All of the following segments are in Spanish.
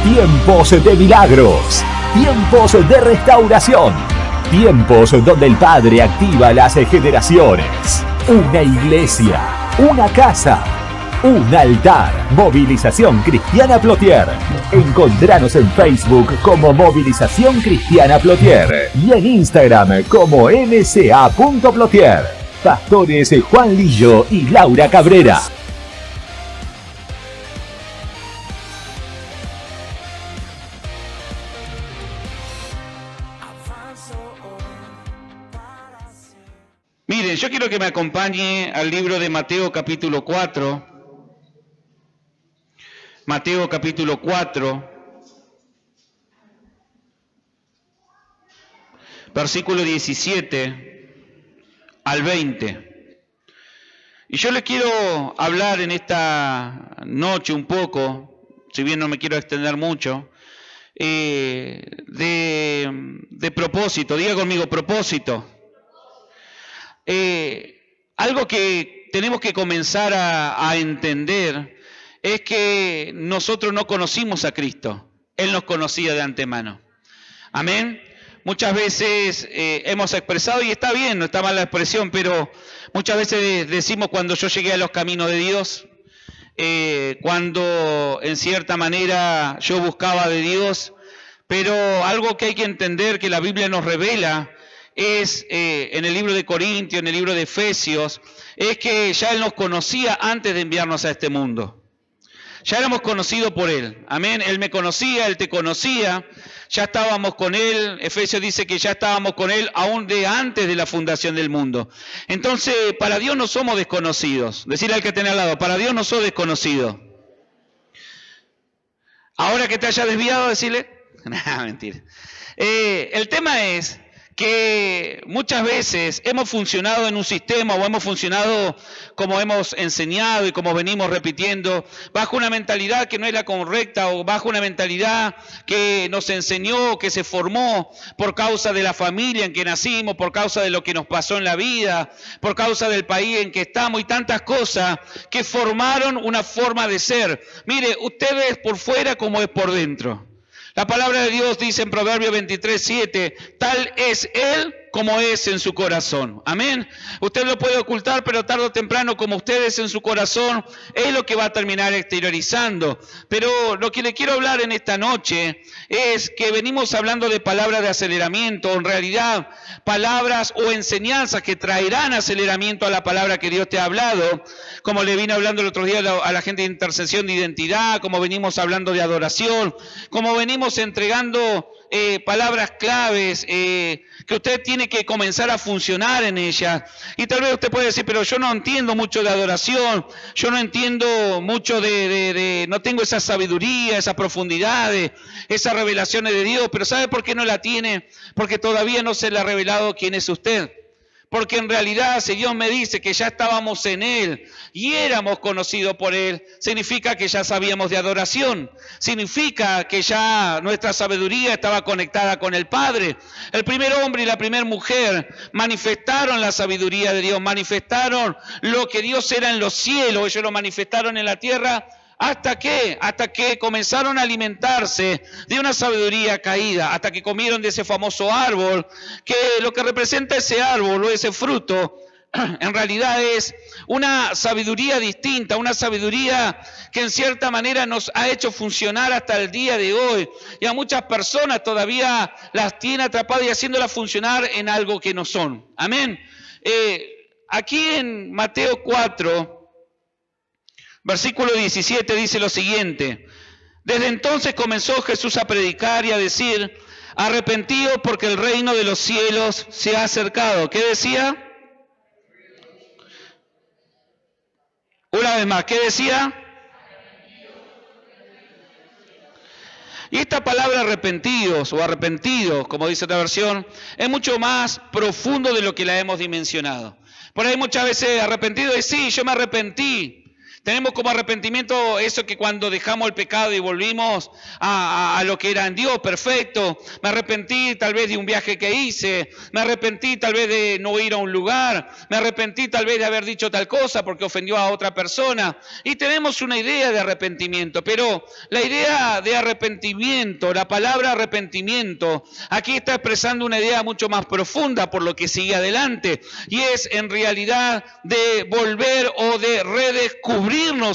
Tiempos de milagros, tiempos de restauración, tiempos donde el Padre activa las generaciones. Una iglesia, una casa, un altar. Movilización Cristiana Plotier. Encontranos en Facebook como Movilización Cristiana Plotier y en Instagram como mca.plotier. Pastores Juan Lillo y Laura Cabrera. Miren, yo quiero que me acompañe al libro de Mateo capítulo 4. Mateo capítulo 4, versículo 17 al 20. Y yo les quiero hablar en esta noche un poco, si bien no me quiero extender mucho, de propósito. Diga conmigo, propósito. Algo que tenemos que comenzar a entender es que nosotros no conocimos a Cristo. Él nos conocía de antemano. Amén. Muchas veces hemos expresado, y está bien, no está mal la expresión, pero muchas veces decimos cuando yo llegué a los caminos de Dios, cuando en cierta manera yo buscaba de Dios, pero algo que hay que entender que la Biblia nos revela es en el libro de Corintios, en el libro de Efesios, es que ya Él nos conocía antes de enviarnos a este mundo. Ya éramos conocidos por Él, amén. Él me conocía, Él te conocía, ya estábamos con Él. Efesios dice que ya estábamos con Él aún de antes de la fundación del mundo. Entonces, para Dios no somos desconocidos. Decirle al que tiene al lado, para Dios no sos desconocido. Ahora que te haya desviado, decirle, no, mentira. El tema es que muchas veces hemos funcionado en un sistema o hemos funcionado como hemos enseñado y como venimos repitiendo, bajo una mentalidad que no es la correcta o bajo una mentalidad que nos enseñó, que se formó por causa de la familia en que nacimos, por causa de lo que nos pasó en la vida, por causa del país en que estamos y tantas cosas que formaron una forma de ser. Mire, usted es por fuera como es por dentro. La palabra de Dios dice en Proverbios 23:7, tal es Él como es en su corazón. Amén. Usted lo puede ocultar, pero tarde o temprano, como usted es en su corazón, es lo que va a terminar exteriorizando. Pero lo que le quiero hablar en esta noche es que venimos hablando de palabras de aceleramiento, en realidad palabras o enseñanzas que traerán aceleramiento a la palabra que Dios te ha hablado, como le vine hablando el otro día a la gente de intercesión de identidad, como venimos hablando de adoración, como venimos entregando palabras claves que usted tiene que comenzar a funcionar en ellas. Y tal vez usted puede decir, pero yo no entiendo mucho de adoración, yo no entiendo mucho no tengo esa sabiduría, esas profundidades, esas revelaciones de Dios. Pero ¿sabe por qué no la tiene? Porque todavía no se le ha revelado quién es usted. Porque en realidad, si Dios me dice que ya estábamos en Él y éramos conocidos por Él, significa que ya sabíamos de adoración. Significa que ya nuestra sabiduría estaba conectada con el Padre. El primer hombre y la primera mujer manifestaron la sabiduría de Dios, manifestaron lo que Dios era en los cielos, ellos lo manifestaron en la tierra. ¿Hasta qué? Hasta que comenzaron a alimentarse de una sabiduría caída, hasta que comieron de ese famoso árbol, que lo que representa ese árbol o ese fruto, en realidad es una sabiduría distinta, una sabiduría que en cierta manera nos ha hecho funcionar hasta el día de hoy. Y a muchas personas todavía las tiene atrapadas y haciéndolas funcionar en algo que no son. Amén. Aquí en Mateo 4... versículo 17 dice lo siguiente: desde entonces comenzó Jesús a predicar y a decir, arrepentidos porque el reino de los cielos se ha acercado. ¿Qué decía? Una vez más, ¿qué decía? Y esta palabra arrepentidos o arrepentidos, como dice otra versión, es mucho más profundo de lo que la hemos dimensionado. Por ahí muchas veces arrepentido es sí, yo me arrepentí. Tenemos como arrepentimiento eso que cuando dejamos el pecado y volvimos a lo que era en Dios, perfecto. Me arrepentí tal vez de un viaje que hice, me arrepentí tal vez de no ir a un lugar, me arrepentí tal vez de haber dicho tal cosa porque ofendió a otra persona. Y tenemos una idea de arrepentimiento, pero la idea de arrepentimiento, la palabra arrepentimiento, aquí está expresando una idea mucho más profunda por lo que sigue adelante. Y es en realidad de volver o de redescubrirnos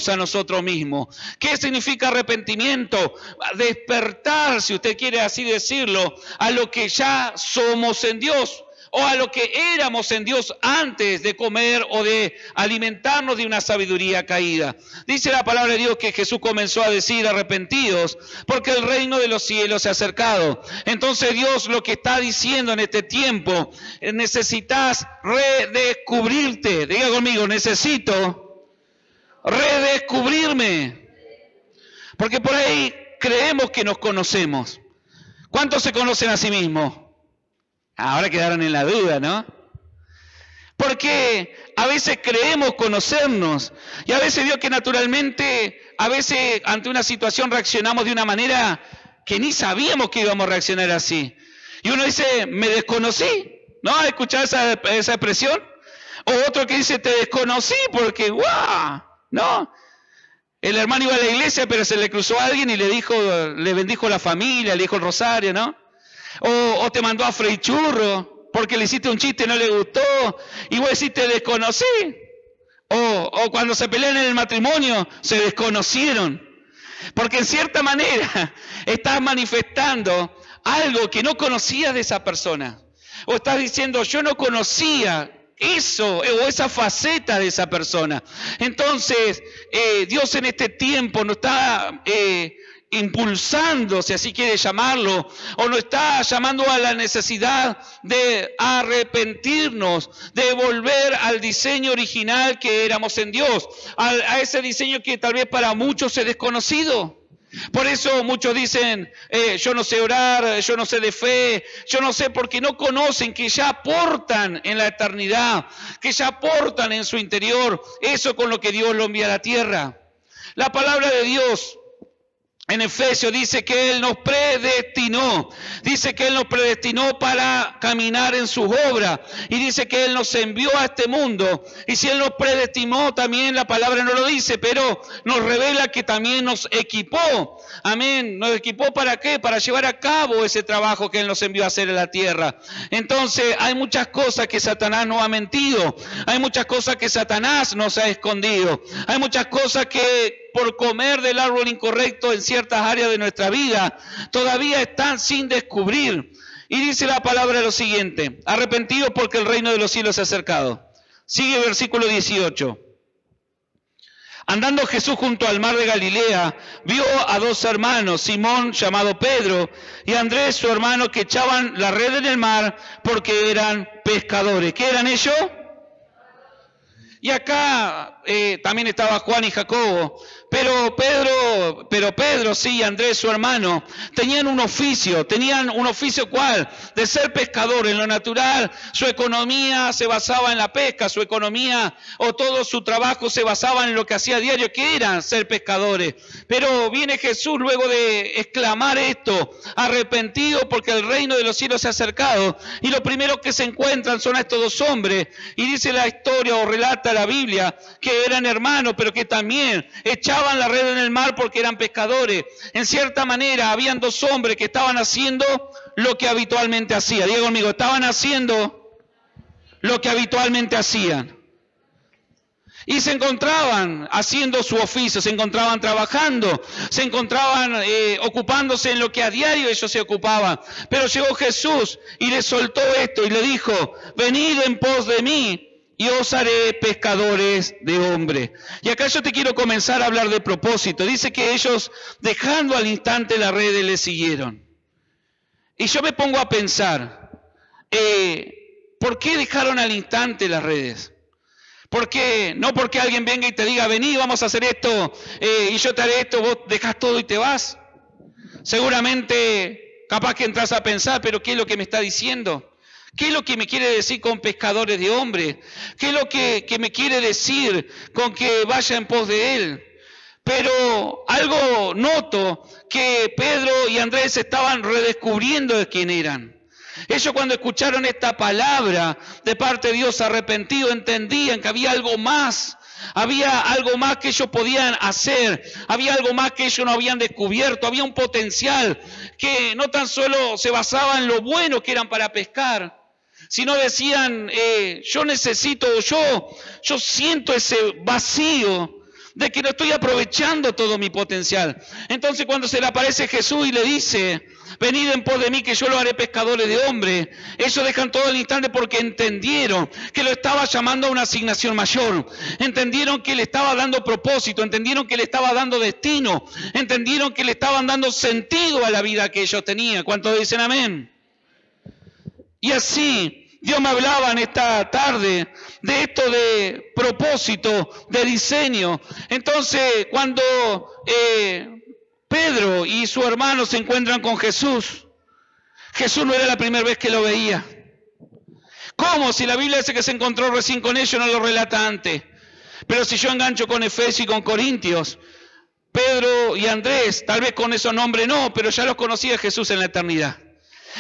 a nosotros mismos. ¿Qué significa arrepentimiento? Despertar, si usted quiere así decirlo, a lo que ya somos en Dios o a lo que éramos en Dios antes de comer o de alimentarnos de una sabiduría caída. Dice la palabra de Dios que Jesús comenzó a decir arrepentidos porque el reino de los cielos se ha acercado. Entonces Dios lo que está diciendo en este tiempo, necesitas redescubrirte. Diga conmigo, necesito redescubrirme. Porque por ahí creemos que nos conocemos. ¿Cuántos se conocen a sí mismos? Ahora quedaron en la duda, ¿no? Porque a veces creemos conocernos y a veces veo que naturalmente, a veces ante una situación reaccionamos de una manera que ni sabíamos que íbamos a reaccionar así. Y uno dice, me desconocí, ¿no? ¿Has escuchado esa expresión? O otro que dice, te desconocí porque, ¡guau! ¿No? El hermano iba a la iglesia, pero se le cruzó a alguien y le bendijo la familia, le dijo el rosario, ¿no? O te mandó a freír churro porque le hiciste un chiste y no le gustó, y vos decís, te desconocí. O cuando se pelean en el matrimonio, se desconocieron. Porque en cierta manera estás manifestando algo que no conocías de esa persona. O estás diciendo, yo no conocía eso o esa faceta de esa persona. Entonces, Dios en este tiempo nos está impulsando, si así quiere llamarlo, o nos está llamando a la necesidad de arrepentirnos, de volver al diseño original que éramos en Dios, a ese diseño que tal vez para muchos es desconocido. Por eso muchos dicen, yo no sé orar, yo no sé de fe, yo no sé, porque no conocen que ya aportan en la eternidad, que ya aportan en su interior eso con lo que Dios lo envía a la tierra. La palabra de Dios en Efesios dice que Él nos predestinó, dice que Él nos predestinó para caminar en sus obras y dice que Él nos envió a este mundo. Y si Él nos predestinó, también la palabra no lo dice, pero nos revela que también nos equipó. Amén. ¿Nos equipó para qué? Para llevar a cabo ese trabajo que Él nos envió a hacer en la tierra. Entonces hay muchas cosas que Satanás nos ha mentido, hay muchas cosas que Satanás nos ha escondido, hay muchas cosas que por comer del árbol incorrecto en ciertas áreas de nuestra vida, todavía están sin descubrir. Y dice la palabra lo siguiente, arrepentidos porque el reino de los cielos se ha acercado. Sigue el versículo 18. Andando Jesús junto al mar de Galilea, vio a dos hermanos, Simón llamado Pedro y Andrés su hermano, que echaban la red en el mar porque eran pescadores. ¿Qué eran ellos? Y acá también estaba Juan y Jacobo, pero Pedro, sí, Andrés, su hermano, tenían un oficio ¿cuál? De ser pescador. En lo natural, su economía se basaba en la pesca, su economía o todo su trabajo se basaba en lo que hacía a diario, que era ser pescadores. Pero viene Jesús luego de exclamar esto, arrepentido porque el reino de los cielos se ha acercado, y lo primero que se encuentran son a estos dos hombres, y dice la historia o relata la Biblia que eran hermanos, pero que también echaban la red en el mar porque eran pescadores. En cierta manera, habían dos hombres que estaban haciendo lo que habitualmente hacían. Diga conmigo, estaban haciendo lo que habitualmente hacían. Y se encontraban haciendo su oficio, se encontraban trabajando, se encontraban ocupándose en lo que a diario ellos se ocupaban. Pero llegó Jesús y les soltó esto y le dijo, venid en pos de mí y os haré pescadores de hombres. Y acá yo te quiero comenzar a hablar de propósito. Dice que ellos, dejando al instante la red, le siguieron. Y yo me pongo a pensar, ¿por qué dejaron al instante las redes? ¿Por qué? No porque alguien venga y te diga, vení, vamos a hacer esto, y yo te haré esto, vos dejás todo y te vas. Seguramente, capaz que entras a pensar, pero ¿qué es lo que me está diciendo? ¿Qué es lo que me quiere decir con pescadores de hombres? ¿Qué es lo que me quiere decir con que vaya en pos de Él? Pero algo noto, que Pedro y Andrés estaban redescubriendo de quién eran. Ellos cuando escucharon esta palabra de parte de Dios arrepentido, entendían que había algo más que ellos podían hacer, había algo más que ellos no habían descubierto, había un potencial que no tan solo se basaba en lo bueno que eran para pescar, sino decían, yo siento ese vacío de que no estoy aprovechando todo mi potencial. Entonces cuando se le aparece Jesús y le dice, venid en pos de mí que yo lo haré pescadores de hombres, ellos dejan todo el instante porque entendieron que lo estaba llamando a una asignación mayor, entendieron que le estaba dando propósito, entendieron que le estaba dando destino, entendieron que le estaban dando sentido a la vida que ellos tenían. ¿Cuántos dicen amén? Y así Dios me hablaba en esta tarde de esto de propósito, de diseño. Entonces, cuando Pedro y su hermano se encuentran con Jesús, Jesús no era la primera vez que lo veía. ¿Cómo? Si la Biblia dice que se encontró recién con ellos, no lo relata antes. Pero si yo engancho con Efesios y con Corintios, Pedro y Andrés, tal vez con esos nombres no, pero ya los conocía Jesús en la eternidad.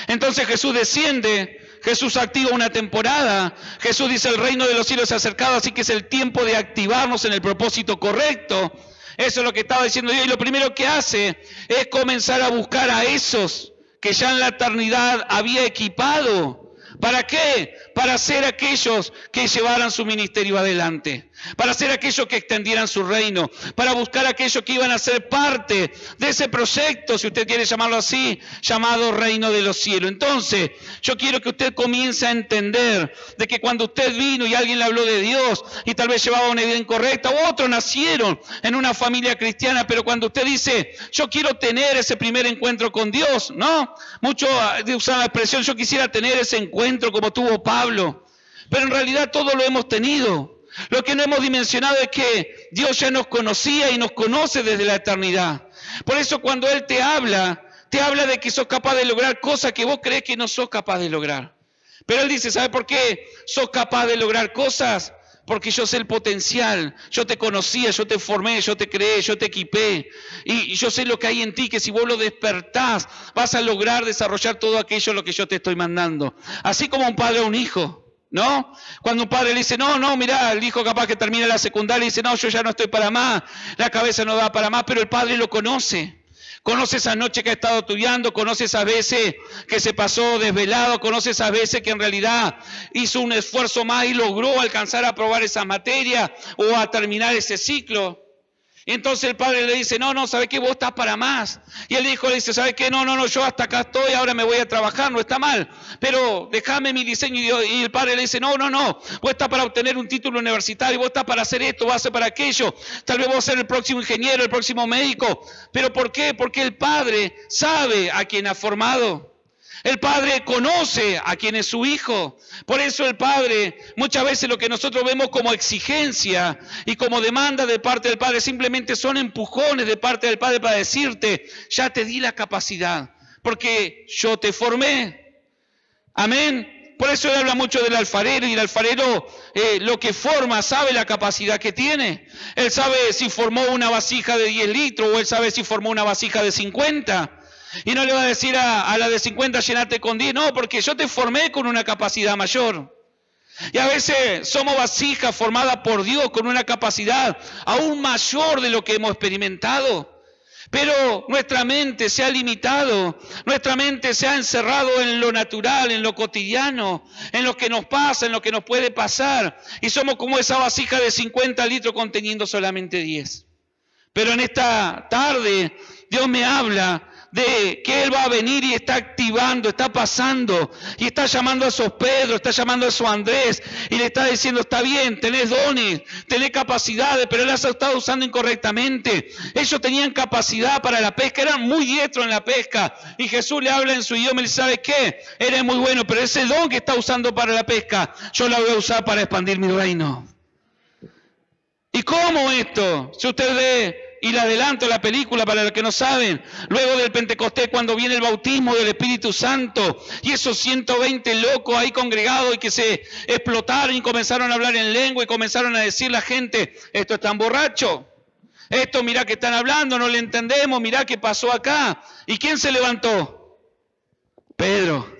Entonces Jesús desciende, Jesús activa una temporada, Jesús dice el reino de los cielos se ha acercado, así que es el tiempo de activarnos en el propósito correcto. Eso es lo que estaba diciendo Dios, y lo primero que hace es comenzar a buscar a esos que ya en la eternidad había equipado. ¿Para qué? Para ser aquellos que llevaran su ministerio adelante, para ser aquellos que extendieran su reino, para buscar a aquellos que iban a ser parte de ese proyecto, si usted quiere llamarlo así, llamado reino de los cielos. Entonces, yo quiero que usted comience a entender de que cuando usted vino y alguien le habló de Dios y tal vez llevaba una idea incorrecta, u otros nacieron en una familia cristiana, pero cuando usted dice, yo quiero tener ese primer encuentro con Dios, ¿no? Muchos usan la expresión, yo quisiera tener ese encuentro como tuvo Pablo, pero en realidad todos lo hemos tenido. Lo que no hemos dimensionado es que Dios ya nos conocía y nos conoce desde la eternidad. Por eso cuando Él te habla de que sos capaz de lograr cosas que vos crees que no sos capaz de lograr. Pero Él dice, ¿sabe por qué sos capaz de lograr cosas? Porque yo sé el potencial, yo te conocía, yo te formé, yo te creé, yo te equipé. Y yo sé lo que hay en ti, que si vos lo despertás, vas a lograr desarrollar todo aquello lo que yo te estoy mandando. Así como un padre a un hijo, ¿no? Cuando un padre le dice, no, mirá, el hijo capaz que termina la secundaria y dice, no, yo ya no estoy para más, la cabeza no da para más, pero el padre lo conoce. Conoce esas noches que ha estado estudiando, conoce esas veces que se pasó desvelado, conoce esas veces que en realidad hizo un esfuerzo más y logró alcanzar a aprobar esa materia o a terminar ese ciclo. Y entonces el padre le dice, no, ¿sabe qué? Vos estás para más. Y el hijo le dice, ¿sabe qué? No, yo hasta acá estoy, ahora me voy a trabajar, no está mal. Pero déjame mi diseño. Y el padre le dice, no, vos estás para obtener un título universitario, vos estás para hacer esto, vas a hacer para aquello. Tal vez vos ser el próximo ingeniero, el próximo médico. ¿Pero por qué? Porque el padre sabe a quién ha formado. El padre conoce a quien es su hijo. Por eso el padre, muchas veces lo que nosotros vemos como exigencia y como demanda de parte del padre, simplemente son empujones de parte del padre para decirte, ya te di la capacidad, porque yo te formé. Amén. Por eso él habla mucho del alfarero, y el alfarero lo que forma sabe la capacidad que tiene. Él sabe si formó una vasija de 10 litros o él sabe si formó una vasija de 50. Y no le va a decir a la de 50 llenate con 10, no, porque yo te formé con una capacidad mayor. Y a veces somos vasijas formadas por Dios con una capacidad aún mayor de lo que hemos experimentado. Pero nuestra mente se ha limitado, nuestra mente se ha encerrado en lo natural, en lo cotidiano, en lo que nos pasa, en lo que nos puede pasar. Y somos como esa vasija de 50 litros conteniendo solamente 10. Pero en esta tarde Dios me habla de que Él va a venir y está activando, está pasando y está llamando a esos Pedro, está llamando a esos Andrés y le está diciendo, está bien, tenés dones, tenés capacidades, pero Él las ha estado usando incorrectamente. Ellos tenían capacidad para la pesca, eran muy diestros en la pesca y Jesús le habla en su idioma y le dice, ¿sabes qué? Eres muy bueno, pero ese don que está usando para la pesca, yo lo voy a usar para expandir mi reino. ¿Y cómo esto? Si usted ve Y le adelanto la película para los que no saben. Luego del Pentecostés, cuando viene el bautismo del Espíritu Santo, y esos 120 locos ahí congregados y que se explotaron y comenzaron a hablar en lengua y comenzaron a decir la gente, esto están borrachos. Esto mirá que están hablando, no le entendemos, mirá qué pasó acá. ¿Y quién se levantó? Pedro.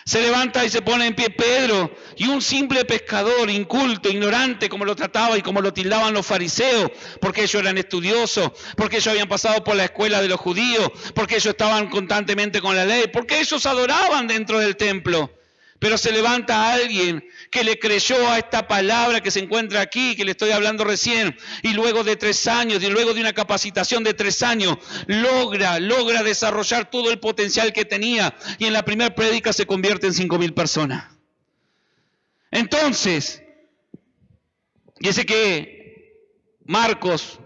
Se levanta y se pone en pie Pedro, y un simple pescador, inculto, ignorante, como lo trataba y como lo tildaban los fariseos, porque ellos eran estudiosos, porque ellos habían pasado por la escuela de los judíos, porque ellos estaban constantemente con la ley, porque ellos adoraban dentro del templo. Pero se levanta alguien que le creyó a esta palabra que se encuentra aquí, que le estoy hablando recién, y luego de 3 años, y luego de una capacitación de 3 años, logra desarrollar todo el potencial que tenía, y en la primera prédica se convierte en 5.000 personas. Entonces, dice que Marcos,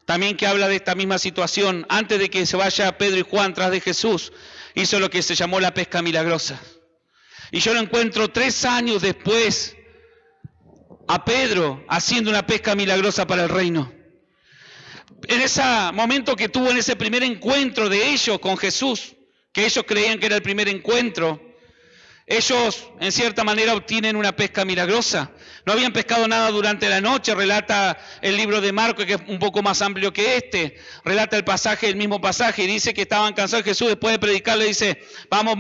también que habla de esta misma situación, antes de que se vaya Pedro y Juan tras de Jesús, hizo lo que se llamó la pesca milagrosa. Y yo lo encuentro 3 años después a Pedro haciendo una pesca milagrosa para el reino. En ese momento que tuvo en ese primer encuentro de ellos con Jesús, que ellos creían que era el primer encuentro, ellos en cierta manera obtienen una pesca milagrosa. No habían pescado nada durante la noche, relata el libro de Marcos, que es un poco más amplio que este, relata el mismo pasaje, y dice que estaban cansados. Jesús, después de predicar, le dice, vamos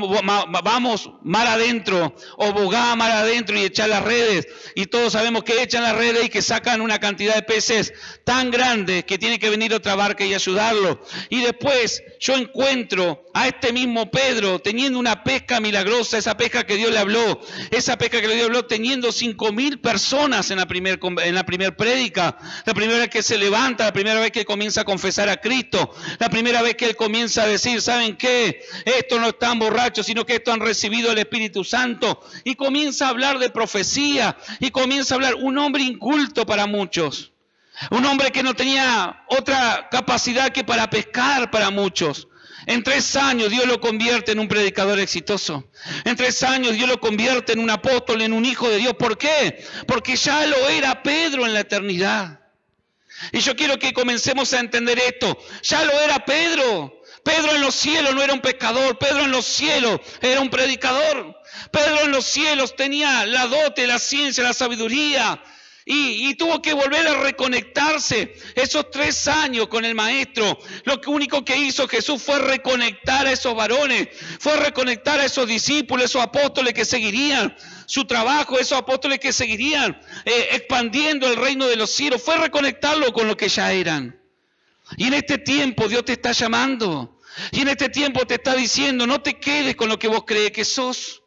mar adentro, o bogá mar adentro y echar las redes. Y todos sabemos que echan las redes y que sacan una cantidad de peces tan grande que tiene que venir otra barca y ayudarlo. Y después yo encuentro a este mismo Pedro teniendo una pesca milagrosa, esa pesca que Dios le habló, esa pesca que Dios le habló, teniendo 5.000 personas en la primer prédica, la primera vez que se levanta, la primera vez que comienza a confesar a Cristo, la primera vez que él comienza a decir, ¿saben qué? Estos no están borrachos, sino que estos han recibido el Espíritu Santo, y comienza a hablar de profecía, y comienza a hablar, un hombre inculto para muchos, un hombre que no tenía otra capacidad que para pescar para muchos. En 3 años Dios lo convierte en un predicador exitoso. En 3 años Dios lo convierte en un apóstol, en un hijo de Dios. ¿Por qué? Porque ya lo era Pedro en la eternidad. Y yo quiero que comencemos a entender esto. Ya lo era Pedro. Pedro en los cielos no era un pescador. Pedro en los cielos era un predicador. Pedro en los cielos tenía la dote, la ciencia, la sabiduría. Y tuvo que volver a reconectarse esos 3 años con el maestro. Lo único que hizo Jesús fue reconectar a esos varones, fue reconectar a esos discípulos, esos apóstoles que seguirían su trabajo, esos apóstoles que seguirían expandiendo el reino de los cielos, fue reconectarlo con lo que ya eran. Y en este tiempo Dios te está llamando, y en este tiempo te está diciendo, no te quedes con lo que vos crees que sos,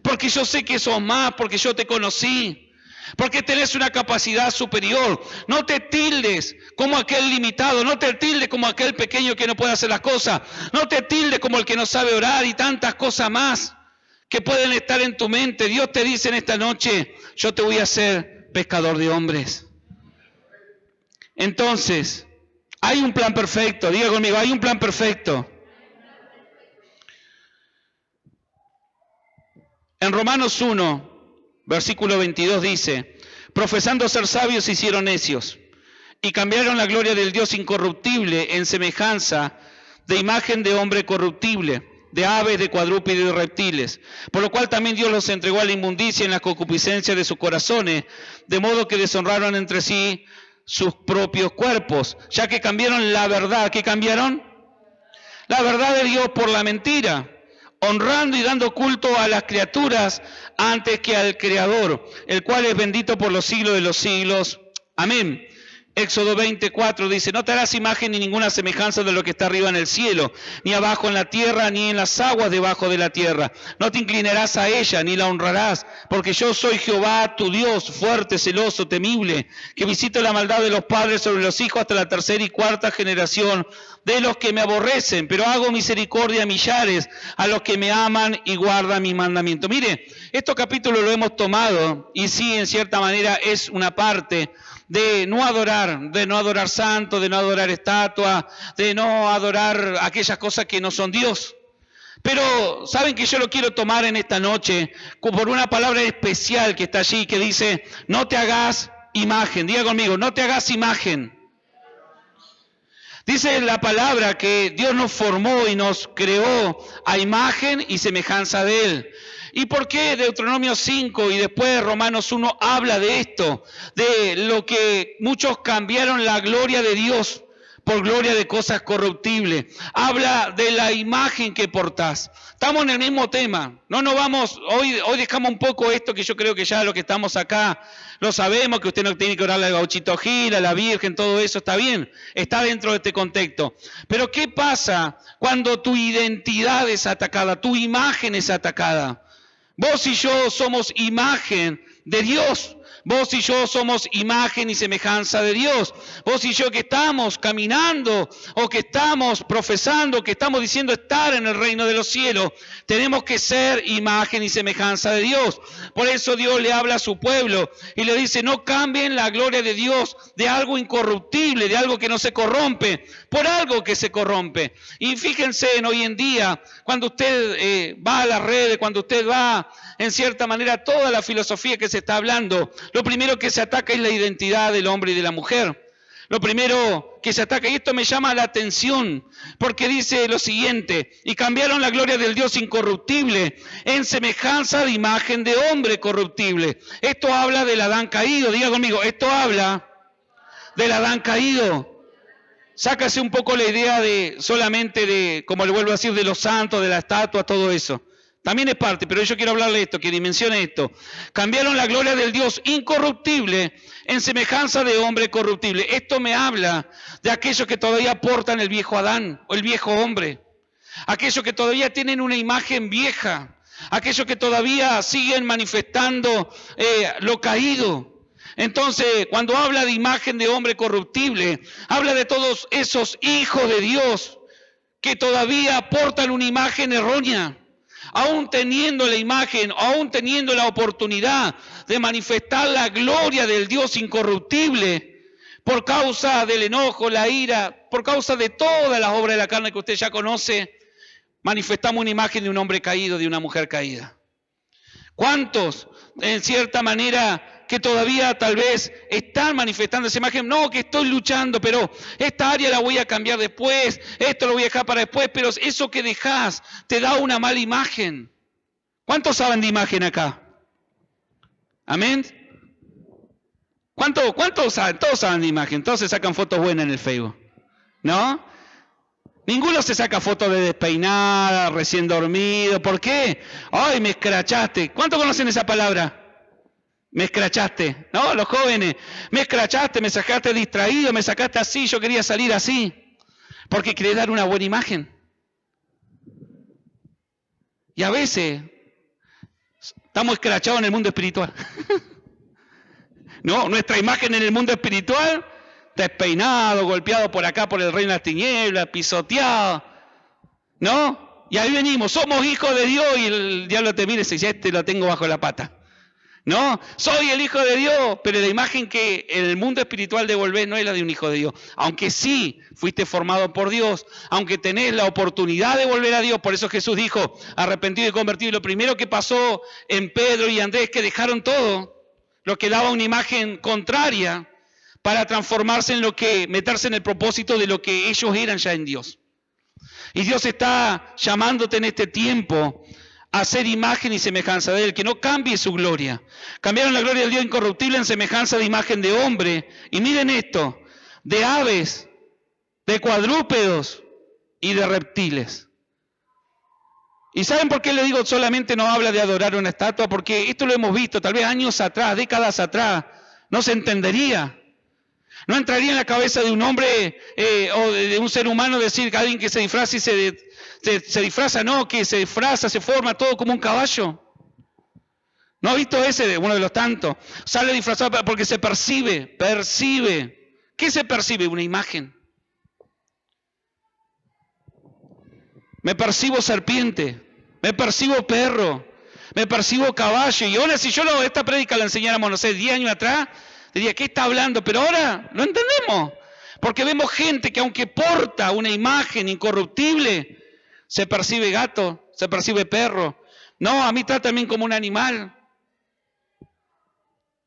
porque yo sé que sos más, porque yo te conocí. Porque tenés una capacidad superior. No te tildes como aquel limitado, no te tildes como aquel pequeño que no puede hacer las cosas, no te tildes como el que no sabe orar y tantas cosas más que pueden estar en tu mente. Dios te dice en esta noche, yo te voy a hacer pescador de hombres. Entonces, hay un plan perfecto, diga conmigo, hay un plan perfecto. En Romanos 1, versículo 22 dice, profesando ser sabios se hicieron necios y cambiaron la gloria del Dios incorruptible en semejanza de imagen de hombre corruptible, de aves, de cuadrúpedos y de reptiles, por lo cual también Dios los entregó a la inmundicia en la concupiscencia de sus corazones, de modo que deshonraron entre sí sus propios cuerpos, ya que cambiaron la verdad. ¿Qué cambiaron? La verdad de Dios por la mentira, honrando y dando culto a las criaturas antes que al Creador, el cual es bendito por los siglos de los siglos. Amén. Éxodo 24 dice, no te harás imagen ni ninguna semejanza de lo que está arriba en el cielo, ni abajo en la tierra, ni en las aguas debajo de la tierra. No te inclinarás a ella, ni la honrarás, porque yo soy Jehová tu Dios, fuerte, celoso, temible, que visito la maldad de los padres sobre los hijos hasta la 3ª y 4ª generación de los que me aborrecen, pero hago misericordia a millares, a los que me aman y guardan mis mandamientos. Mire, estos capítulos lo hemos tomado, y sí, en cierta manera es una parte de no adorar santos, de no adorar estatuas, de no adorar aquellas cosas que no son Dios. Pero saben que yo lo quiero tomar en esta noche por una palabra especial que está allí, que dice, no te hagas imagen. Diga conmigo, no te hagas imagen. Dice la palabra que Dios nos formó y nos creó a imagen y semejanza de Él. ¿Y por qué Deuteronomio 5 y después Romanos 1 habla de esto? De lo que muchos cambiaron la gloria de Dios por gloria de cosas corruptibles. Habla de la imagen que portás. Estamos en el mismo tema. No nos vamos, hoy dejamos un poco esto que yo creo que ya lo que estamos acá lo sabemos, que usted no tiene que orarle al Gauchito Gil, a la Virgen, todo eso está bien, está dentro de este contexto. Pero ¿qué pasa cuando tu identidad es atacada, tu imagen es atacada? Vos y yo somos imagen de Dios. Vos y yo somos imagen y semejanza de Dios. Vos y yo que estamos caminando o que estamos profesando, que estamos diciendo estar en el reino de los cielos, tenemos que ser imagen y semejanza de Dios. Por eso Dios le habla a su pueblo y le dice, no cambien la gloria de Dios de algo incorruptible, de algo que no se corrompe, por algo que se corrompe. Y fíjense en hoy en día, cuando usted va a las redes, cuando usted va en cierta manera toda la filosofía que se está hablando, lo primero que se ataca es la identidad del hombre y de la mujer. Lo primero que se ataca, y esto me llama la atención, porque dice lo siguiente, y cambiaron la gloria del Dios incorruptible en semejanza de imagen de hombre corruptible. Esto habla del Adán caído, diga conmigo, esto habla del Adán caído. Sácase un poco la idea de solamente de, como le vuelvo a decir, de los santos, de la estatua, todo eso. También es parte, pero yo quiero hablarle de esto, que dimensione esto. Cambiaron la gloria del Dios incorruptible en semejanza de hombre corruptible. Esto me habla de aquellos que todavía portan el viejo Adán o el viejo hombre. Aquellos que todavía tienen una imagen vieja. Aquellos que todavía siguen manifestando lo caído. Entonces, cuando habla de imagen de hombre corruptible, habla de todos esos hijos de Dios que todavía portan una imagen errónea. Aún teniendo la imagen, aún teniendo la oportunidad de manifestar la gloria del Dios incorruptible, por causa del enojo, la ira, por causa de todas las obras de la carne que usted ya conoce, manifestamos una imagen de un hombre caído, de una mujer caída. ¿Cuántos, en cierta manera, que todavía tal vez están manifestando esa imagen? No, que estoy luchando, pero esta área la voy a cambiar después, esto lo voy a dejar para después, pero eso que dejás te da una mala imagen. ¿Cuántos saben de imagen acá? ¿Amén? ¿Cuántos saben? Todos saben de imagen, todos se sacan fotos buenas en el Facebook, ¿no? Ninguno se saca fotos de despeinada, recién dormido. ¿Por qué? ¡Ay, me escrachaste! ¿Cuántos conocen esa palabra? Me escrachaste, ¿no? Los jóvenes, me escrachaste, me sacaste distraído, me sacaste así, yo quería salir así. Porque querés dar una buena imagen. Y a veces estamos escrachados en el mundo espiritual. No, nuestra imagen en el mundo espiritual, despeinado, golpeado por acá por el reino de las tinieblas, pisoteado, ¿no? Y ahí venimos, somos hijos de Dios y el diablo te mira y dice, este lo tengo bajo la pata. No, soy el hijo de Dios, pero la imagen que en el mundo espiritual devolvés no es la de un hijo de Dios. Aunque sí fuiste formado por Dios, aunque tenés la oportunidad de volver a Dios, por eso Jesús dijo, arrepentido y convertido. Y lo primero que pasó en Pedro y Andrés, que dejaron todo, lo que daba una imagen contraria, para transformarse en lo que, meterse en el propósito de lo que ellos eran ya en Dios. Y Dios está llamándote en este tiempo a ser imagen y semejanza de Él, que no cambie su gloria. Cambiaron la gloria del Dios incorruptible en semejanza de imagen de hombre. Y miren esto, de aves, de cuadrúpedos y de reptiles. ¿Y saben por qué le digo solamente no habla de adorar una estatua? Porque esto lo hemos visto, tal vez años atrás, décadas atrás, no se entendería. No entraría en la cabeza de un hombre o de un ser humano decir que alguien que se disfraza y se disfraza, no, que se disfraza, se forma todo como un caballo. ¿No ha visto ese, uno de los tantos? Sale disfrazado porque se percibe. ¿Qué se percibe? Una imagen. Me percibo serpiente, me percibo perro, me percibo caballo. Y ahora si esta prédica la enseñáramos, no sé, 10 años atrás, diría, ¿qué está hablando? Pero ahora lo entendemos. Porque vemos gente que aunque porta una imagen incorruptible, se percibe gato, se percibe perro. No, a mí trátame como un animal.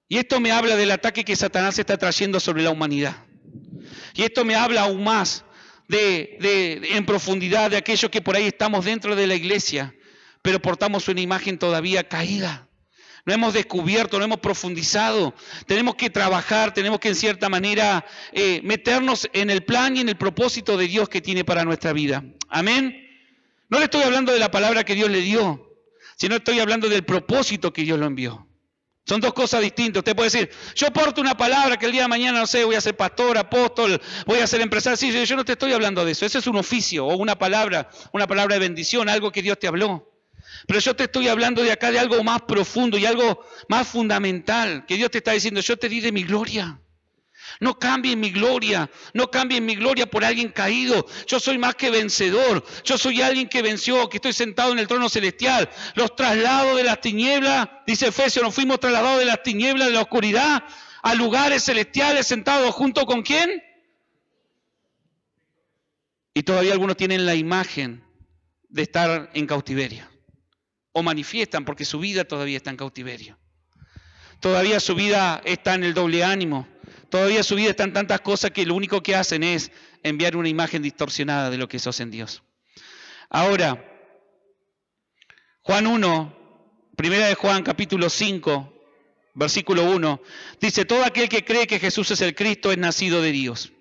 Y esto me habla del ataque que Satanás está trayendo sobre la humanidad. Y esto me habla aún más en profundidad de aquellos que por ahí estamos dentro de la iglesia, pero portamos una imagen todavía caída. No hemos descubierto, no hemos profundizado. Tenemos que trabajar, tenemos que en cierta manera meternos en el plan y en el propósito de Dios que tiene para nuestra vida. Amén. No le estoy hablando de la palabra que Dios le dio, sino estoy hablando del propósito que Dios lo envió. Son dos cosas distintas. Usted puede decir, yo porto una palabra que el día de mañana, no sé, voy a ser pastor, apóstol, voy a ser empresario. Sí, yo no te estoy hablando de eso. Eso es un oficio o una palabra de bendición, algo que Dios te habló. Pero yo te estoy hablando de acá de algo más profundo y algo más fundamental, que Dios te está diciendo, yo te di de mi gloria. No cambien mi gloria, no cambien mi gloria por alguien caído. Yo soy más que vencedor, yo soy alguien que venció, que estoy sentado en el trono celestial. Los traslados de las tinieblas, dice Efesios, nos fuimos trasladados de las tinieblas, de la oscuridad, a lugares celestiales, sentados junto con ¿quién? Y todavía algunos tienen la imagen de estar en cautiverio. O manifiestan porque su vida todavía está en cautiverio. Todavía su vida está en el doble ánimo. Todavía su vida está en tantas cosas que lo único que hacen es enviar una imagen distorsionada de lo que sos en Dios. Ahora, Juan 1, primera de Juan, capítulo 5, versículo 1, dice, todo aquel que cree que Jesús es el Cristo es nacido de Dios.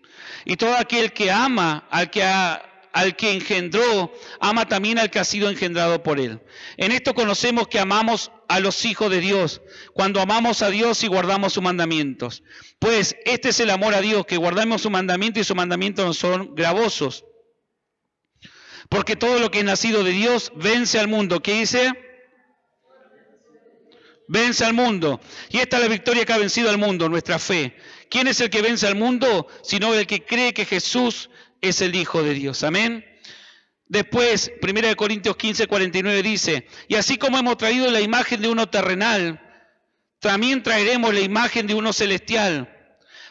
Y todo aquel que ama al que engendró, ama también al que ha sido engendrado por él. En esto conocemos que amamos a los hijos de Dios, cuando amamos a Dios y guardamos sus mandamientos. Pues este es el amor a Dios, que guardamos sus mandamientos y sus mandamientos no son gravosos. Porque todo lo que es nacido de Dios vence al mundo. ¿Qué dice? Vence al mundo. Y esta es la victoria que ha vencido al mundo, nuestra fe. ¿Quién es el que vence al mundo? Sino el que cree que Jesús es el Hijo de Dios. Amén. Después, 1 Corintios 15, 49 dice, y así como hemos traído la imagen de uno terrenal, también traeremos la imagen de uno celestial.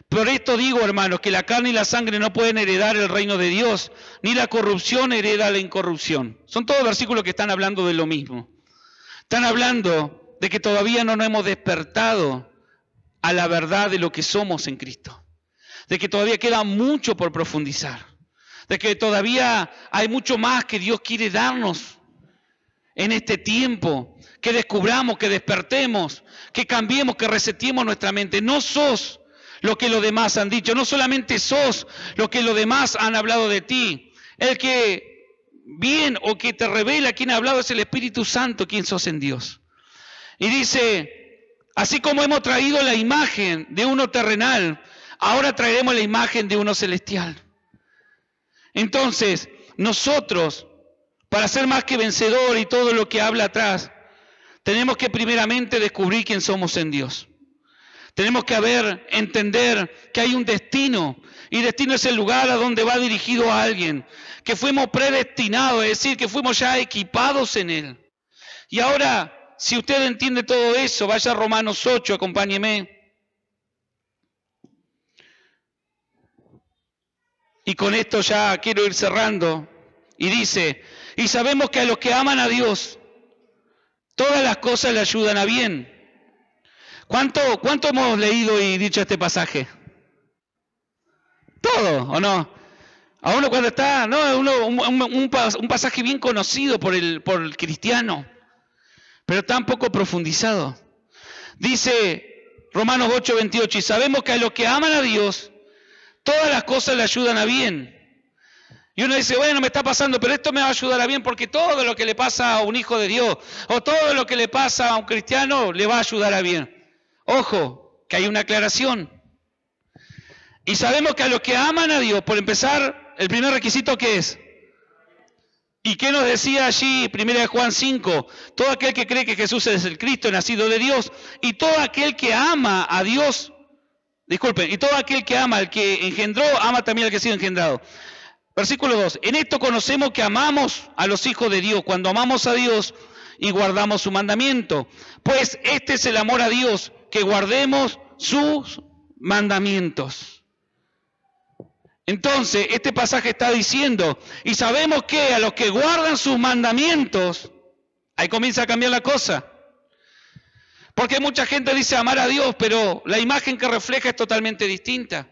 Por esto digo, hermanos, que la carne y la sangre no pueden heredar el reino de Dios, ni la corrupción hereda la incorrupción. Son todos versículos que están hablando de lo mismo. Están hablando de que todavía no nos hemos despertado a la verdad de lo que somos en Cristo. De que todavía queda mucho por profundizar. De que todavía hay mucho más que Dios quiere darnos en este tiempo. Que descubramos, que despertemos, que cambiemos, que reseteemos nuestra mente. No sos lo que los demás han dicho. No solamente sos lo que los demás han hablado de ti. El que bien o que te revela quién ha hablado es el Espíritu Santo, quién sos en Dios. Y dice, así como hemos traído la imagen de uno terrenal, ahora traeremos la imagen de uno celestial. Entonces, nosotros, para ser más que vencedor y todo lo que habla atrás, tenemos que primeramente descubrir quién somos en Dios. Tenemos que entender que hay un destino, y destino es el lugar a donde va dirigido a alguien, que fuimos predestinados, es decir, que fuimos ya equipados en Él. Y ahora, si usted entiende todo eso, vaya a Romanos 8, acompáñeme. Y con esto ya quiero ir cerrando. Y dice, y sabemos que a los que aman a Dios, todas las cosas le ayudan a bien. ¿Cuánto hemos leído y dicho este pasaje? ¿Todo o no? A uno cuando está, no, un pasaje bien conocido por el cristiano, pero tan poco profundizado. Dice Romanos 8, 28, y sabemos que a los que aman a Dios, todas las cosas le ayudan a bien. Y uno dice, bueno, me está pasando, pero esto me va a ayudar a bien porque todo lo que le pasa a un hijo de Dios o todo lo que le pasa a un cristiano le va a ayudar a bien. Ojo, que hay una aclaración. Y sabemos que a los que aman a Dios, por empezar, el primer requisito, ¿qué es? ¿Y qué nos decía allí, 1 Juan 5? Todo aquel que cree que Jesús es el Cristo, nacido de Dios, y todo aquel que ama a Dios, disculpen, y todo aquel que ama al que engendró, ama también al que ha sido engendrado. Versículo 2. En esto conocemos que amamos a los hijos de Dios, cuando amamos a Dios y guardamos su mandamiento. Pues este es el amor a Dios, que guardemos sus mandamientos. Entonces, este pasaje está diciendo, y sabemos que a los que guardan sus mandamientos, ahí comienza a cambiar la cosa. Porque mucha gente dice amar a Dios, pero la imagen que refleja es totalmente distinta.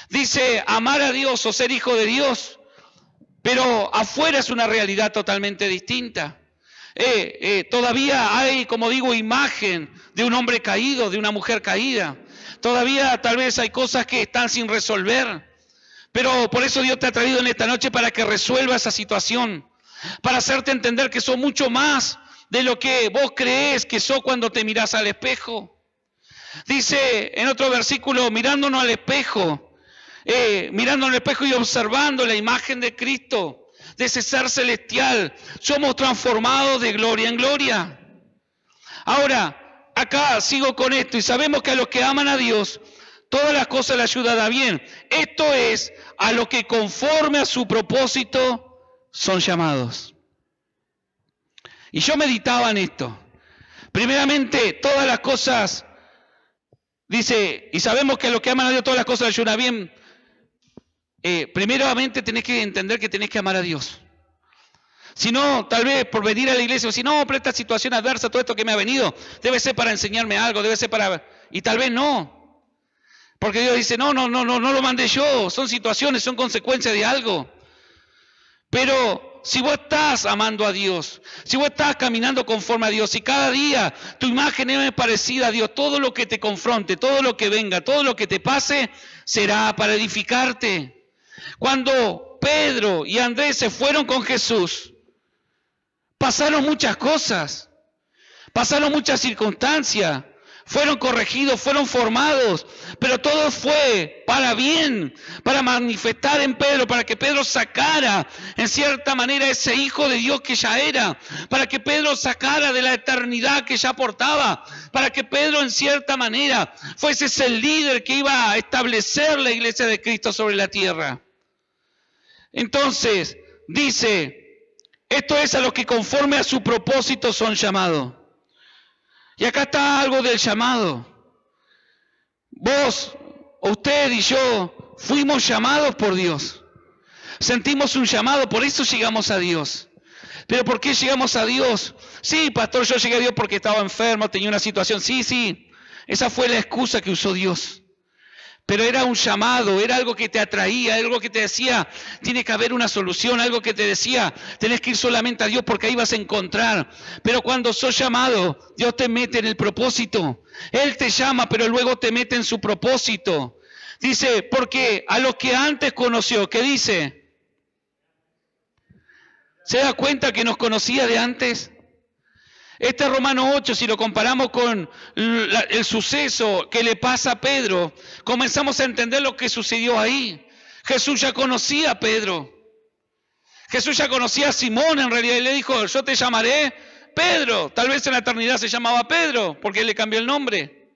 Dice amar a Dios o ser hijo de Dios, pero afuera es una realidad totalmente distinta. Todavía hay, como digo, imagen de un hombre caído, de una mujer caída. Todavía tal vez hay cosas que están sin resolver. Pero por eso Dios te ha traído en esta noche para que resuelva esa situación. Para hacerte entender que sos mucho más de lo que vos crees que sos cuando te mirás al espejo. Dice en otro versículo, mirándonos al espejo y observando la imagen de Cristo, de ese ser celestial, somos transformados de gloria en gloria. Ahora, acá sigo con esto y sabemos que a los que aman a Dios, todas las cosas le ayudan a bien. Esto es, a los que conforme a su propósito son llamados. Y yo meditaba en esto. Primeramente, todas las cosas, dice, y sabemos que a los que aman a Dios todas las cosas le ayudan a bien. Primeramente tenés que entender que tenés que amar a Dios. Si no, tal vez por venir a la iglesia, o si no, pero esta situación adversa, todo esto que me ha venido, debe ser para enseñarme algo, debe ser para... Y tal vez no. Porque Dios dice, no lo mandé yo, son situaciones, son consecuencias de algo. Pero si vos estás amando a Dios, si vos estás caminando conforme a Dios, y cada día tu imagen es parecida a Dios, todo lo que te confronte, todo lo que venga, todo lo que te pase, será para edificarte. Cuando Pedro y Andrés se fueron con Jesús, pasaron muchas cosas, pasaron muchas circunstancias, fueron corregidos, fueron formados, pero todo fue para bien, para manifestar en Pedro, para que Pedro sacara en cierta manera ese hijo de Dios que ya era, para que Pedro sacara de la eternidad que ya portaba, para que Pedro en cierta manera fuese ese líder que iba a establecer la iglesia de Cristo sobre la tierra. Entonces, dice, esto es a los que conforme a su propósito son llamados. Y acá está algo del llamado. Vos, usted y yo fuimos llamados por Dios. Sentimos un llamado, por eso llegamos a Dios. ¿Pero por qué llegamos a Dios? Sí, pastor, yo llegué a Dios porque estaba enfermo, tenía una situación. Sí, esa fue la excusa que usó Dios. Pero era un llamado, era algo que te atraía, algo que te decía, tiene que haber una solución, algo que te decía, tenés que ir solamente a Dios porque ahí vas a encontrar. Pero cuando sos llamado, Dios te mete en el propósito. Él te llama, pero luego te mete en su propósito. Dice, porque a los que antes conoció, ¿qué dice? ¿Se da cuenta que nos conocía de antes? Este Romanos 8, si lo comparamos con el suceso que le pasa a Pedro, comenzamos a entender lo que sucedió ahí. Jesús ya conocía a Pedro. Jesús ya conocía a Simón en realidad y le dijo, yo te llamaré Pedro. Tal vez en la eternidad se llamaba Pedro porque él le cambió el nombre.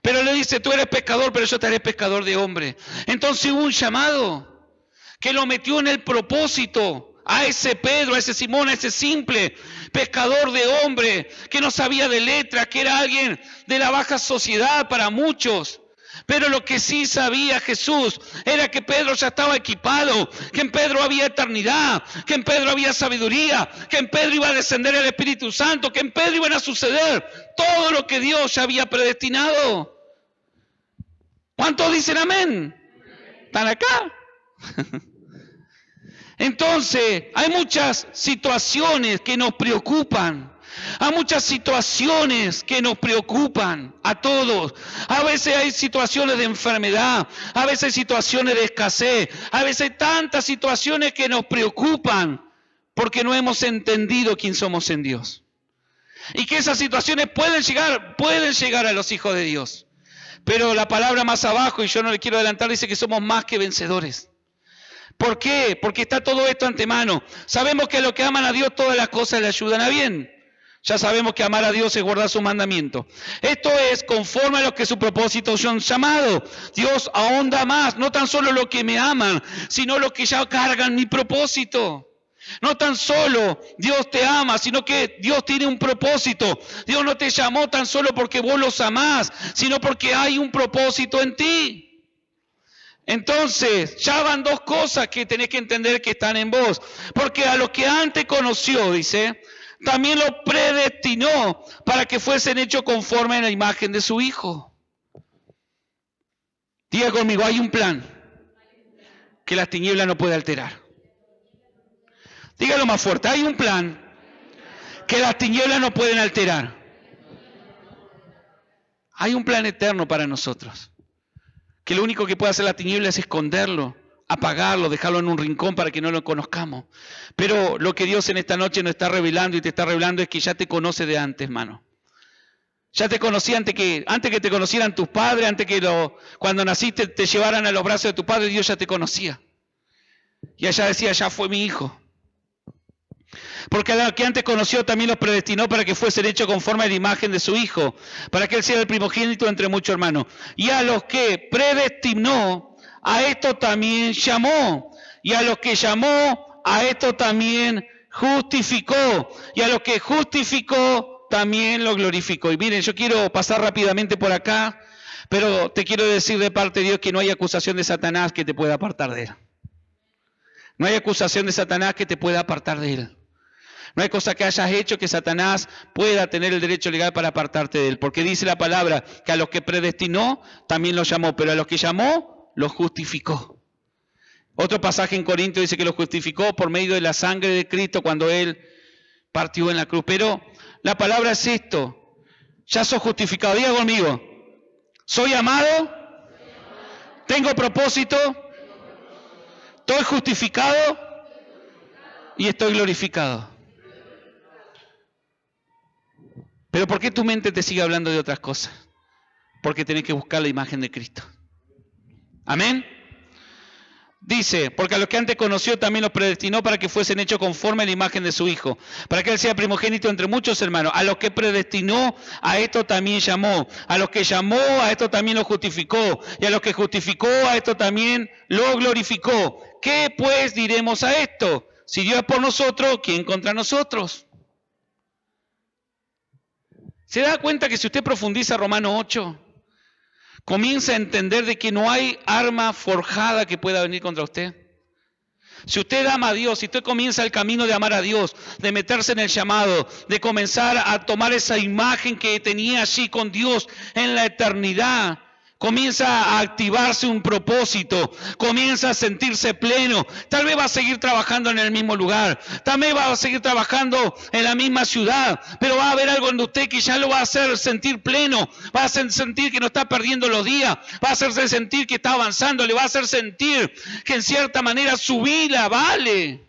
Pero le dice, tú eres pescador, pero yo te haré pescador de hombre. Entonces hubo un llamado que lo metió en el propósito. A ese Pedro, a ese Simón, a ese simple pescador de hombre que no sabía de letras, que era alguien de la baja sociedad para muchos. Pero lo que sí sabía Jesús era que Pedro ya estaba equipado, que en Pedro había eternidad, que en Pedro había sabiduría, que en Pedro iba a descender el Espíritu Santo, que en Pedro iban a suceder todo lo que Dios ya había predestinado. ¿Cuántos dicen amén? ¿Están acá? Entonces, hay muchas situaciones que nos preocupan. Hay muchas situaciones que nos preocupan a todos. A veces hay situaciones de enfermedad, a veces hay situaciones de escasez, a veces hay tantas situaciones que nos preocupan porque no hemos entendido quién somos en Dios. Y que esas situaciones pueden llegar a los hijos de Dios. Pero la palabra más abajo, y yo no le quiero adelantar, dice que somos más que vencedores. ¿Por qué? Porque está todo esto antemano. Sabemos que a los que aman a Dios todas las cosas le ayudan a bien. Ya sabemos que amar a Dios es guardar su mandamiento. Esto es conforme a lo que su propósito son llamados. Dios ahonda más, no tan solo los que me aman, sino los que ya cargan mi propósito. No tan solo Dios te ama, sino que Dios tiene un propósito. Dios no te llamó tan solo porque vos los amás, sino porque hay un propósito en ti. Entonces, ya van dos cosas que tenés que entender que están en vos. Porque a los que antes conoció, dice, también los predestinó para que fuesen hechos conforme a la imagen de su Hijo. Diga conmigo, hay un plan que las tinieblas no pueden alterar. Dígalo más fuerte. Hay un plan que las tinieblas no pueden alterar. Hay un plan eterno para nosotros. Que lo único que puede hacer la tiniebla es esconderlo, apagarlo, dejarlo en un rincón para que no lo conozcamos. Pero lo que Dios en esta noche nos está revelando y te está revelando es que ya te conoce de antes, hermano. Ya te conocía antes que te conocieran tus padres, cuando naciste te llevaran a los brazos de tu padre, Dios ya te conocía. Y allá decía, ya fue mi hijo. Porque a los que antes conoció también los predestinó para que fuesen hechos conforme a la imagen de su Hijo, para que Él sea el primogénito entre muchos hermanos. Y a los que predestinó, a esto también llamó. Y a los que llamó, a esto también justificó. Y a los que justificó, también lo glorificó. Y miren, yo quiero pasar rápidamente por acá, pero te quiero decir de parte de Dios que no hay acusación de Satanás que te pueda apartar de Él. No hay acusación de Satanás que te pueda apartar de Él. No hay cosa que hayas hecho que Satanás pueda tener el derecho legal para apartarte de Él. Porque dice la palabra que a los que predestinó, también los llamó. Pero a los que llamó, los justificó. Otro pasaje en Corintios dice que los justificó por medio de la sangre de Cristo cuando Él partió en la cruz. Pero la palabra es esto. Ya sos justificado. Diga conmigo. Soy amado. Tengo propósito. Estoy justificado. Y estoy glorificado. Pero ¿por qué tu mente te sigue hablando de otras cosas? Porque tenés que buscar la imagen de Cristo. Amén. Dice, porque a los que antes conoció también los predestinó para que fuesen hechos conforme a la imagen de su Hijo, para que Él sea primogénito entre muchos hermanos. A los que predestinó, a esto también llamó. A los que llamó, a esto también lo justificó. Y a los que justificó, a esto también lo glorificó. ¿Qué pues diremos a esto? Si Dios es por nosotros, ¿quién contra nosotros? ¿Se da cuenta que si usted profundiza Romanos 8, comienza a entender de que no hay arma forjada que pueda venir contra usted? Si usted ama a Dios, si usted comienza el camino de amar a Dios, de meterse en el llamado, de comenzar a tomar esa imagen que tenía allí con Dios en la eternidad, comienza a activarse un propósito, comienza a sentirse pleno. Tal vez va a seguir trabajando en el mismo lugar, tal vez va a seguir trabajando en la misma ciudad, pero va a haber algo en usted que ya lo va a hacer sentir pleno, va a hacer sentir que no está perdiendo los días, va a hacerse sentir que está avanzando, le va a hacer sentir que en cierta manera su vida vale.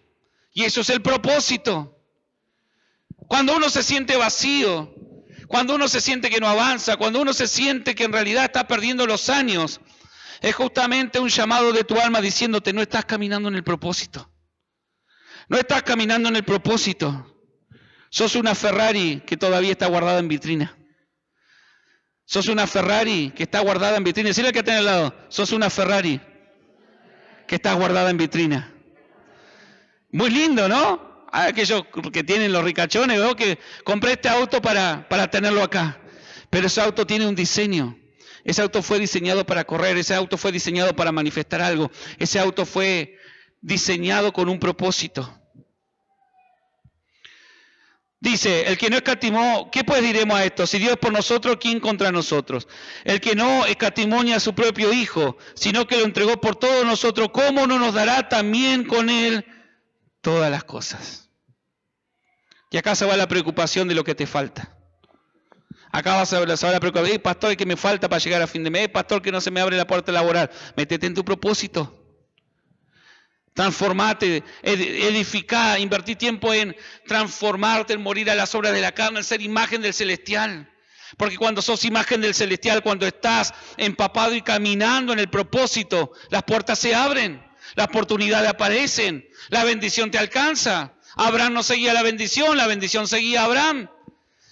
Y eso es el propósito. Cuando uno se siente vacío, cuando uno se siente que no avanza, cuando uno se siente que en realidad está perdiendo los años, es justamente un llamado de tu alma diciéndote, no estás caminando en el propósito. No estás caminando en el propósito. Sos una Ferrari que todavía está guardada en vitrina. Sos una Ferrari que está guardada en vitrina. Decirle al que está al lado, sos una Ferrari que está guardada en vitrina. Muy lindo, ¿no? Aquellos que tienen los ricachones, veo que compré este auto para tenerlo acá. Pero ese auto tiene un diseño. Ese auto fue diseñado para correr, ese auto fue diseñado para manifestar algo. Ese auto fue diseñado con un propósito. Dice, el que no escatimó, ¿qué pues diremos a esto? Si Dios es por nosotros, ¿quién contra nosotros? El que no escatimó ni a su propio Hijo, sino que lo entregó por todos nosotros, ¿cómo no nos dará también con Él todas las cosas? Y acá se va la preocupación de lo que te falta. Acá va la preocupación, pastor, ¿qué me falta para llegar a fin de mes? Pastor, que no se me abre la puerta laboral. Métete en tu propósito. Transformate, edificá, invertí tiempo en transformarte, en morir a las obras de la carne, en ser imagen del celestial. Porque cuando sos imagen del celestial, cuando estás empapado y caminando en el propósito, las puertas se abren, las oportunidades aparecen, la bendición te alcanza. Abraham no seguía la bendición seguía a Abraham.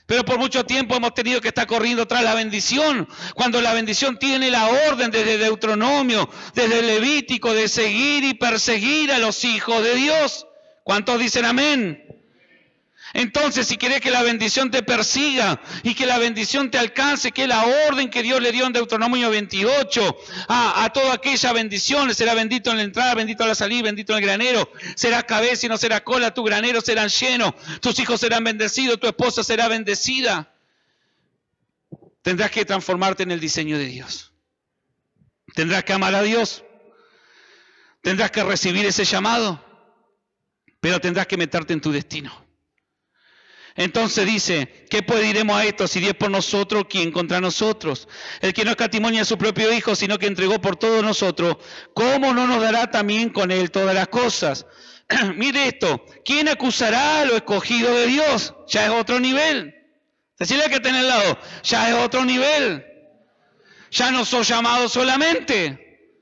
Pero por mucho tiempo hemos tenido que estar corriendo tras la bendición, cuando la bendición tiene la orden desde Deuteronomio, desde Levítico, de seguir y perseguir a los hijos de Dios. ¿Cuántos dicen amén? Entonces, si querés que la bendición te persiga y que la bendición te alcance, que es la orden que Dios le dio en Deuteronomio 28, a toda aquella bendición, será bendito en la entrada, bendito a la salida, bendito en el granero, serás cabeza y no serás cola, tus graneros serán llenos, tus hijos serán bendecidos, tu esposa será bendecida. Tendrás que transformarte en el diseño de Dios. Tendrás que amar a Dios. Tendrás que recibir ese llamado. pero tendrás que meterte en tu destino. Entonces dice, ¿qué pues diremos a esto? Si Dios por nosotros, ¿quién contra nosotros? El que no escatimonia a su propio Hijo, sino que entregó por todos nosotros, ¿cómo no nos dará también con Él todas las cosas? Mire esto, ¿quién acusará a lo escogido de Dios? Ya es otro nivel. Decirle que está en el lado, ya es otro nivel. Ya no sos llamado solamente,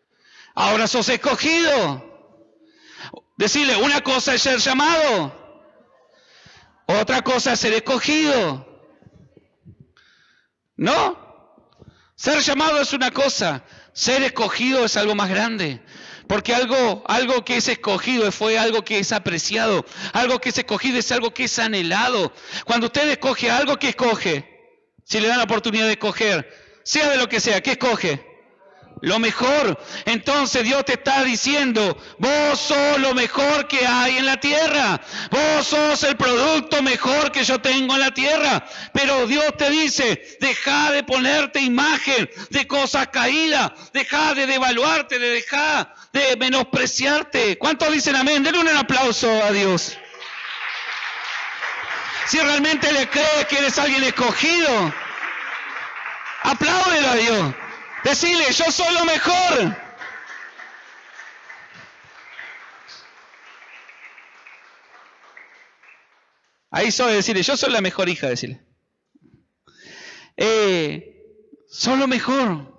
ahora sos escogido. Decirle, una cosa es ser llamado, otra cosa es ser escogido. ¿No? Ser llamado es una cosa, ser escogido es algo más grande. Porque algo que es escogido fue algo que es apreciado. Algo que es escogido es algo que es anhelado. Cuando usted escoge algo, ¿qué escoge? Si le dan la oportunidad de escoger, sea de lo que sea, ¿qué escoge? Lo mejor. Entonces Dios te está diciendo, vos sos lo mejor que hay en la tierra. Vos sos el producto mejor que yo tengo en la tierra. Pero Dios te dice, deja de ponerte imagen de cosas caídas. Deja de devaluarte, deja de menospreciarte. ¿Cuántos dicen amén? Denle un aplauso a Dios. Si realmente le crees que eres alguien escogido, apláudelo a Dios. Decile, yo soy lo mejor. Ahí soy, decirle, yo soy la mejor hija, decirle. Soy lo mejor.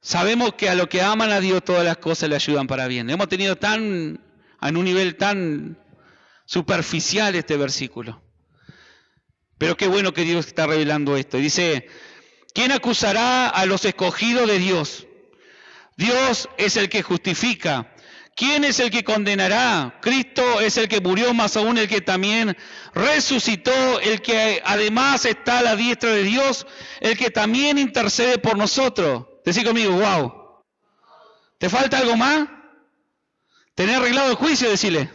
Sabemos que a los que aman a Dios todas las cosas le ayudan para bien. Hemos tenido en un nivel tan superficial este versículo. Pero qué bueno que Dios está revelando esto. Dice, ¿quién acusará a los escogidos de Dios? Dios es el que justifica. ¿Quién es el que condenará? Cristo es el que murió, más aún el que también resucitó, el que además está a la diestra de Dios, el que también intercede por nosotros. Decí conmigo, wow. ¿Te falta algo más? ¿Tener arreglado el juicio? Decile.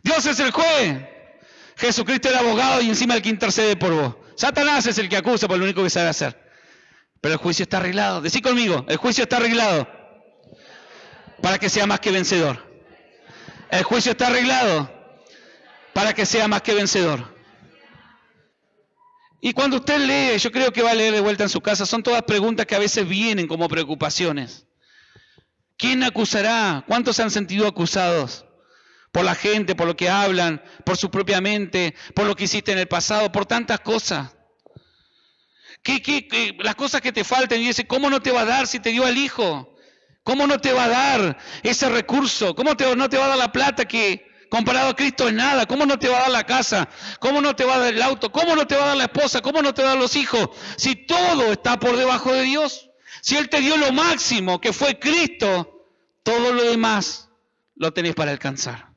Dios es el juez. Jesucristo es el abogado y encima el que intercede por vos. Satanás es el que acusa por lo único que sabe hacer. Pero el juicio está arreglado. Decí conmigo, el juicio está arreglado para que sea más que vencedor. El juicio está arreglado para que sea más que vencedor. Y cuando usted lee, yo creo que va a leer de vuelta en su casa, son todas preguntas que a veces vienen como preocupaciones. ¿Quién acusará? ¿Cuántos se han sentido acusados? Por la gente, por lo que hablan, por su propia mente, por lo que hiciste en el pasado, por tantas cosas. Las cosas que te faltan, y dice, ¿cómo no te va a dar si te dio al Hijo? ¿Cómo no te va a dar ese recurso? ¿Cómo no te va a dar la plata que comparado a Cristo es nada? ¿Cómo no te va a dar la casa? ¿Cómo no te va a dar el auto? ¿Cómo no te va a dar la esposa? ¿Cómo no te va a dar los hijos? Si todo está por debajo de Dios. Si Él te dio lo máximo, que fue Cristo, todo lo demás lo tenés para alcanzar.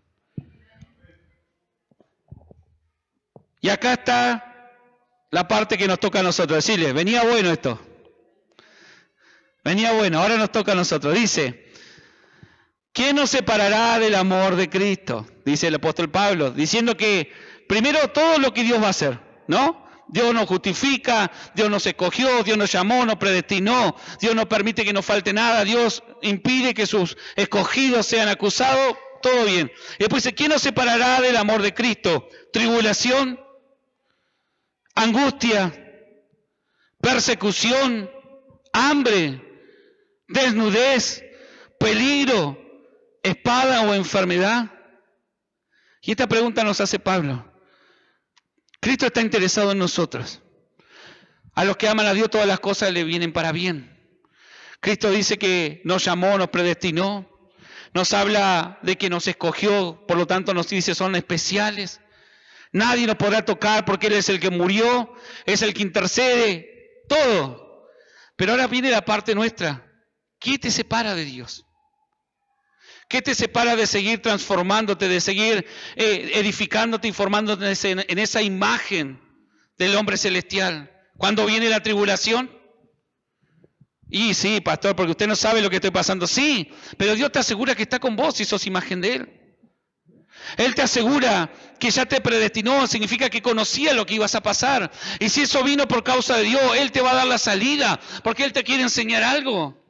Y acá está la parte que nos toca a nosotros. Decirle, venía bueno esto. Venía bueno, ahora nos toca a nosotros. Dice, ¿quién nos separará del amor de Cristo? Dice el apóstol Pablo, diciendo que primero todo lo que Dios va a hacer, ¿no? Dios nos justifica, Dios nos escogió, Dios nos llamó, nos predestinó, Dios no permite que nos falte nada, Dios impide que sus escogidos sean acusados, todo bien. Y después dice, ¿quién nos separará del amor de Cristo? Tribulación, angustia, persecución, hambre, desnudez, peligro, espada o enfermedad. Y esta pregunta nos hace Pablo. Cristo está interesado en nosotros. A los que aman a Dios todas las cosas le vienen para bien. Cristo dice que nos llamó, nos predestinó, nos habla de que nos escogió, por lo tanto nos dice son especiales. Nadie nos podrá tocar porque Él es el que murió, es el que intercede, todo. Pero ahora viene la parte nuestra. ¿Qué te separa de Dios? ¿Qué te separa de seguir transformándote, de seguir edificándote y formándote en esa imagen del hombre celestial? ¿Cuándo viene la tribulación? Y sí, pastor, porque usted no sabe lo que estoy pasando. Sí, pero Dios te asegura que está con vos si sos imagen de Él. Él te asegura que ya te predestinó, significa que conocía lo que ibas a pasar. Y si eso vino por causa de Dios, Él te va a dar la salida, porque Él te quiere enseñar algo.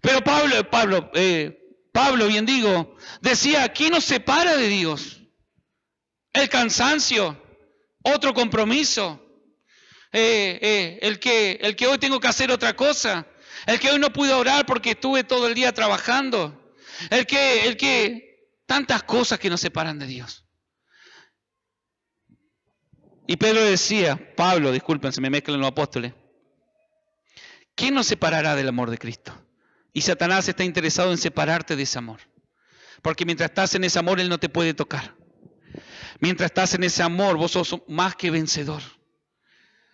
Pero Pablo, bien digo, decía, ¿quién nos separa de Dios? El cansancio, otro compromiso, el que hoy tengo que hacer otra cosa, el que hoy no pude orar porque estuve todo el día trabajando, tantas cosas que nos separan de Dios. Y Pablo, disculpen, se me mezclan los apóstoles, ¿quién nos separará del amor de Cristo? Y Satanás está interesado en separarte de ese amor. Porque mientras estás en ese amor, Él no te puede tocar. Mientras estás en ese amor, vos sos más que vencedor.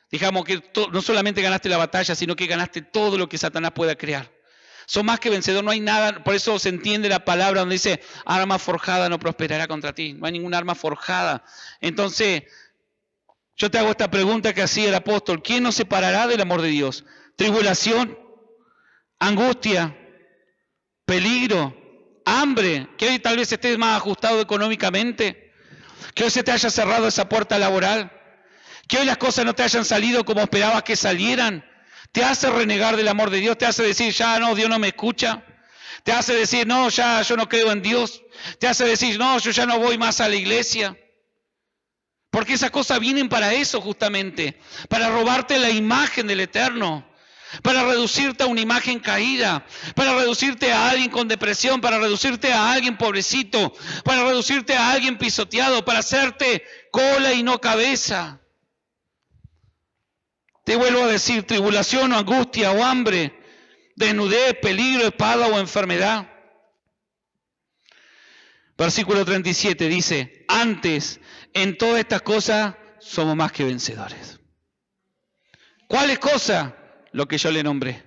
Digamos que no solamente ganaste la batalla, sino que ganaste todo lo que Satanás pueda crear. Sos más que vencedor, no hay nada, por eso se entiende la palabra donde dice, arma forjada no prosperará contra ti. No hay ninguna arma forjada. Entonces, yo te hago esta pregunta que hacía el apóstol, ¿quién nos separará del amor de Dios? Tribulación, angustia, peligro, hambre, que hoy tal vez estés más ajustado económicamente, que hoy se te haya cerrado esa puerta laboral, que hoy las cosas no te hayan salido como esperabas que salieran, te hace renegar del amor de Dios, te hace decir, ya no, Dios no me escucha, te hace decir, no, ya yo no creo en Dios, te hace decir, no, yo ya no voy más a la iglesia. Porque esas cosas vienen para eso justamente, para robarte la imagen del Eterno, para reducirte a una imagen caída, para reducirte a alguien con depresión, para reducirte a alguien pobrecito, para reducirte a alguien pisoteado, para hacerte cola y no cabeza. Te vuelvo a decir, tribulación o angustia o hambre, desnudez, peligro, espada o enfermedad. Versículo 37 dice, antes, en todas estas cosas somos más que vencedores. ¿Cuáles cosas? Lo que yo le nombré.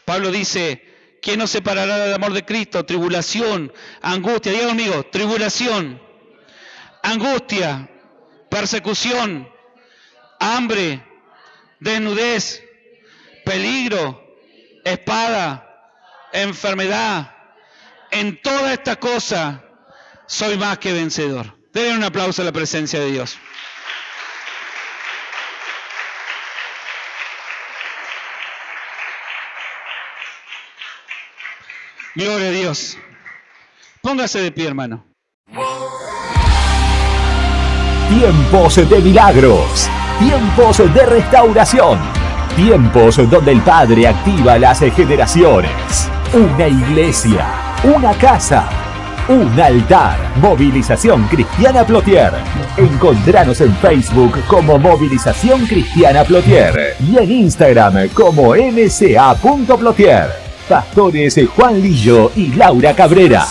Pablo dice, ¿quién nos separará del amor de Cristo? Tribulación, angustia, diga conmigo, tribulación, angustia, persecución, hambre, desnudez, peligro, espada, enfermedad. En toda esta cosa soy más que vencedor. Denle un aplauso a la presencia de Dios. Gloria a Dios. Póngase de pie, hermano. Tiempos de milagros. Tiempos de restauración. Tiempos donde el Padre activa las generaciones. Una iglesia. Una casa. Un altar. Movilización Cristiana Plotier. Encontranos en Facebook como Movilización Cristiana Plotier y en Instagram como mca.plotier. Pastores Juan Lillo y Laura Cabrera.